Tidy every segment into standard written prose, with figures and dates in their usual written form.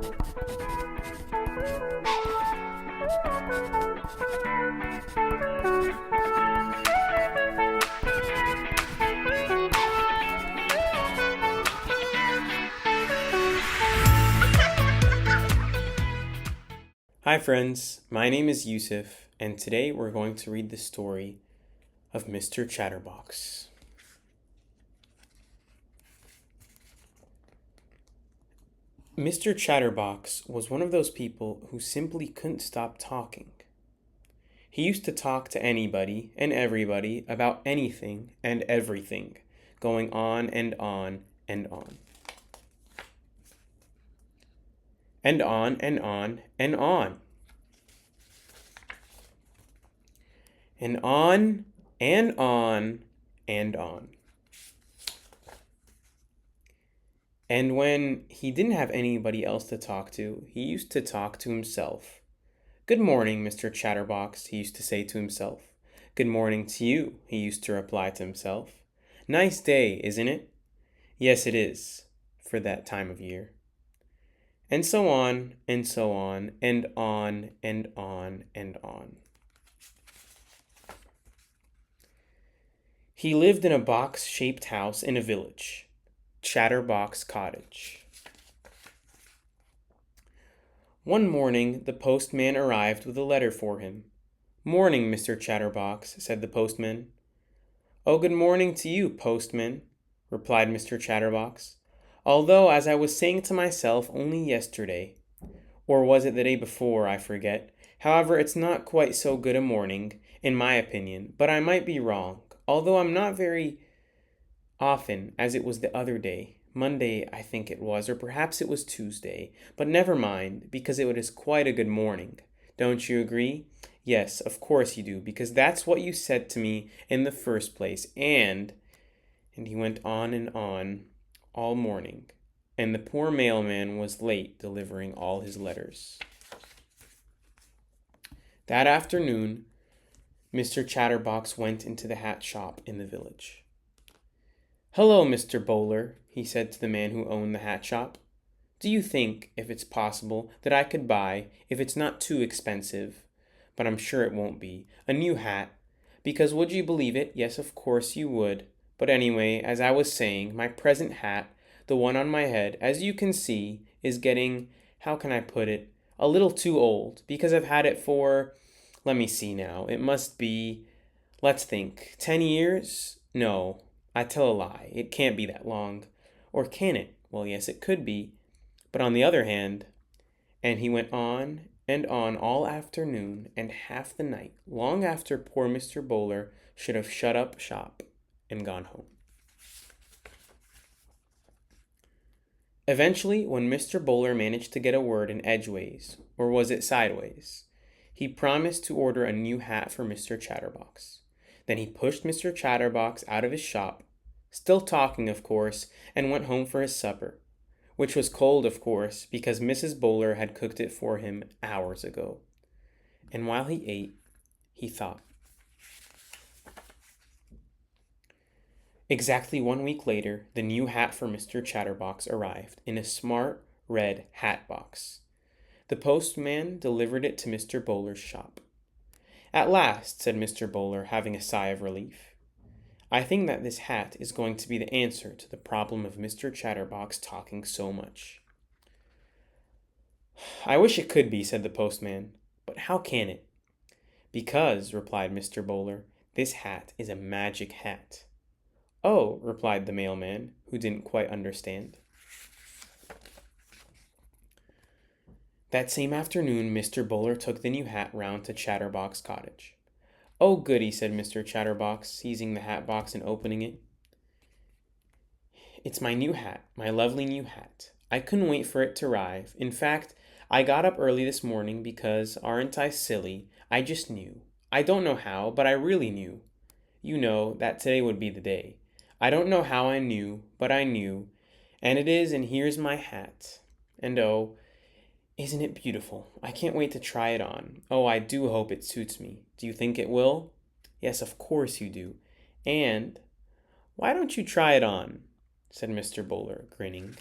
Hi friends, my name is Youssef, and today we're going to read the story of Mr. Chatterbox. Mr. Chatterbox was one of those people who simply couldn't stop talking. He used to talk to anybody and everybody about anything and everything, going on and on and on. And on and on and on. And on and on and on. And when he didn't have anybody else to talk to, he used to talk to himself. "Good morning, Mr. Chatterbox," he used to say to himself. "Good morning to you," he used to reply to himself. "Nice day, isn't it?" "Yes, it is, for that time of year." And so on, and so on, and on, and on, and on. He lived in a box-shaped house in a village, Chatterbox Cottage. One morning the postman arrived with a letter for him. "Morning, Mr. Chatterbox," said the postman. "Oh, good morning to you, postman," replied Mr. Chatterbox. "Although, as I was saying to myself only yesterday, or was it the day before, I forget. However, it's not quite so good a morning, in my opinion, but I might be wrong, although I'm not very often as it was the other day. Monday, I think it was, or perhaps it was Tuesday. But never mind, because it is quite a good morning. Don't you agree? Yes, of course you do, because that's what you said to me in the first place, and he went on all morning, and the poor mailman was late delivering all his letters. That afternoon, Mr. Chatterbox went into the hat shop in the village. "Hello, Mr. Bowler," he said to the man who owned the hat shop. "Do you think, if it's possible, that I could buy, if it's not too expensive, but I'm sure it won't be, a new hat? Because would you believe it? Yes, of course you would. But anyway, as I was saying, my present hat, the one on my head, as you can see, is getting, how can I put it, a little too old, because I've had it for, let me see now, it must be, let's think, 10 years? No, I tell a lie, it can't be that long. Or can it? Well, yes, it could be. But on the other hand," and he went on and on all afternoon and half the night, long after poor Mr. Bowler should have shut up shop and gone home. Eventually, when Mr. Bowler managed to get a word in edgeways, or was it sideways, he promised to order a new hat for Mr. Chatterbox. Then he pushed Mr. Chatterbox out of his shop, still talking, of course, and went home for his supper, which was cold, of course, because Mrs. Bowler had cooked it for him hours ago. And while he ate, he thought. Exactly 1 week later, the new hat for Mr. Chatterbox arrived in a smart red hat box. The postman delivered it to Mr. Bowler's shop. "At last," said Mr. Bowler, having a sigh of relief. "I think that this hat is going to be the answer to the problem of Mr. Chatterbox talking so much." "I wish it could be," said the postman, "but how can it?" "Because," replied Mr. Bowler, "this hat is a magic hat." "Oh," replied the mailman, who didn't quite understand. That same afternoon, Mr. Bowler took the new hat round to Chatterbox Cottage. "Oh, goody," said Mr. Chatterbox, seizing the hat box and opening it. "It's my new hat, my lovely new hat. I couldn't wait for it to arrive. In fact, I got up early this morning because, aren't I silly? I just knew. I don't know how, but I really knew. You know that today would be the day. I don't know how I knew, but I knew. And it is, and here's my hat. And oh, isn't it beautiful? I can't wait to try it on. Oh, I do hope it suits me. Do you think it will?" "Yes, of course you do. And why don't you try it on?" said Mr. Bowler, grinning.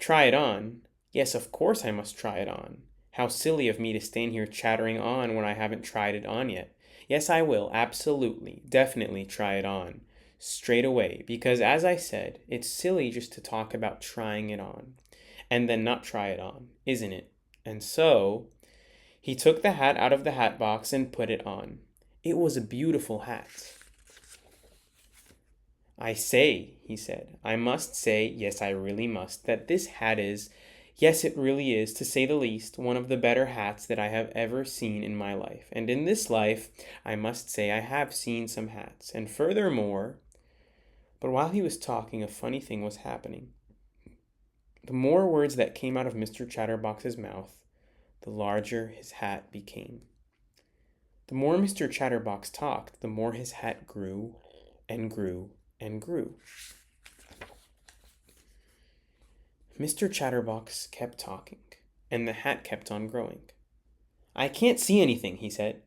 Try it on? Yes, of course I must try it on. How silly of me to stand here chattering on when I haven't tried it on yet. Yes, I will, absolutely, definitely try it on. Straight away, because as I said, it's silly just to talk about trying it on, and then not try it on, isn't it? And so, he took the hat out of the hat box and put it on. It was a beautiful hat. I say, he said, I must say, yes, I really must, that this hat is, yes, it really is, to say the least, one of the better hats that I have ever seen in my life. And in this life, I must say, I have seen some hats. And furthermore, but while he was talking, a funny thing was happening. The more words that came out of Mr. Chatterbox's mouth, the larger his hat became. The more Mr. Chatterbox talked, the more his hat grew and grew and grew. Mr. Chatterbox kept talking, and the hat kept on growing. I can't see anything, he said.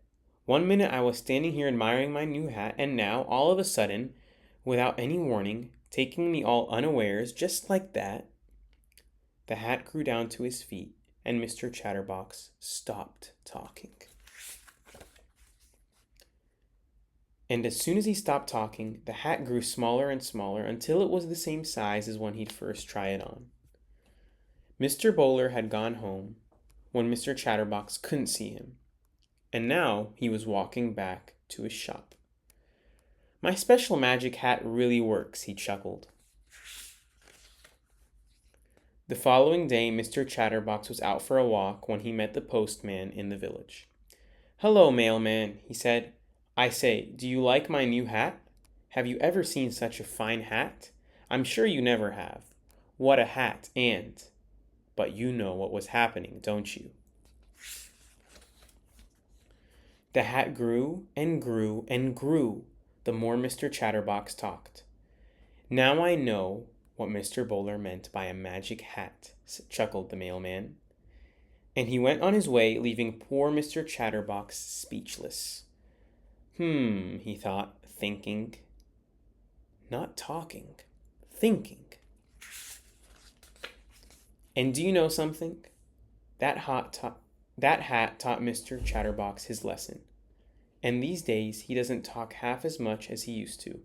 1 minute I was standing here admiring my new hat, and now, all of a sudden, without any warning, taking me all unawares, just like that, the hat grew down to his feet, and Mr. Chatterbox stopped talking. And as soon as he stopped talking, the hat grew smaller and smaller until it was the same size as when he'd first tried it on. Mr. Bowler had gone home when Mr. Chatterbox couldn't see him, and now he was walking back to his shop. My special magic hat really works, he chuckled. The following day, Mr. Chatterbox was out for a walk when he met the postman in the village. Hello, mailman, he said. I say, do you like my new hat? Have you ever seen such a fine hat? I'm sure you never have. What a hat, and... But you know what was happening, don't you? The hat grew and grew and grew the more Mr. Chatterbox talked. Now I know what Mr. Bowler meant by a magic hat, chuckled the mailman. And he went on his way, leaving poor Mr. Chatterbox speechless. He thought, thinking. Not talking, thinking. And do you know something? That hat taught Mr. Chatterbox his lesson. And these days he doesn't talk half as much as he used to,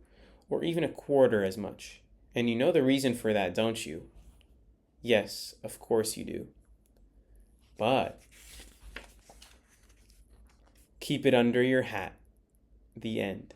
or even a quarter as much. And you know the reason for that, don't you? Yes, of course you do. But keep it under your hat. The end.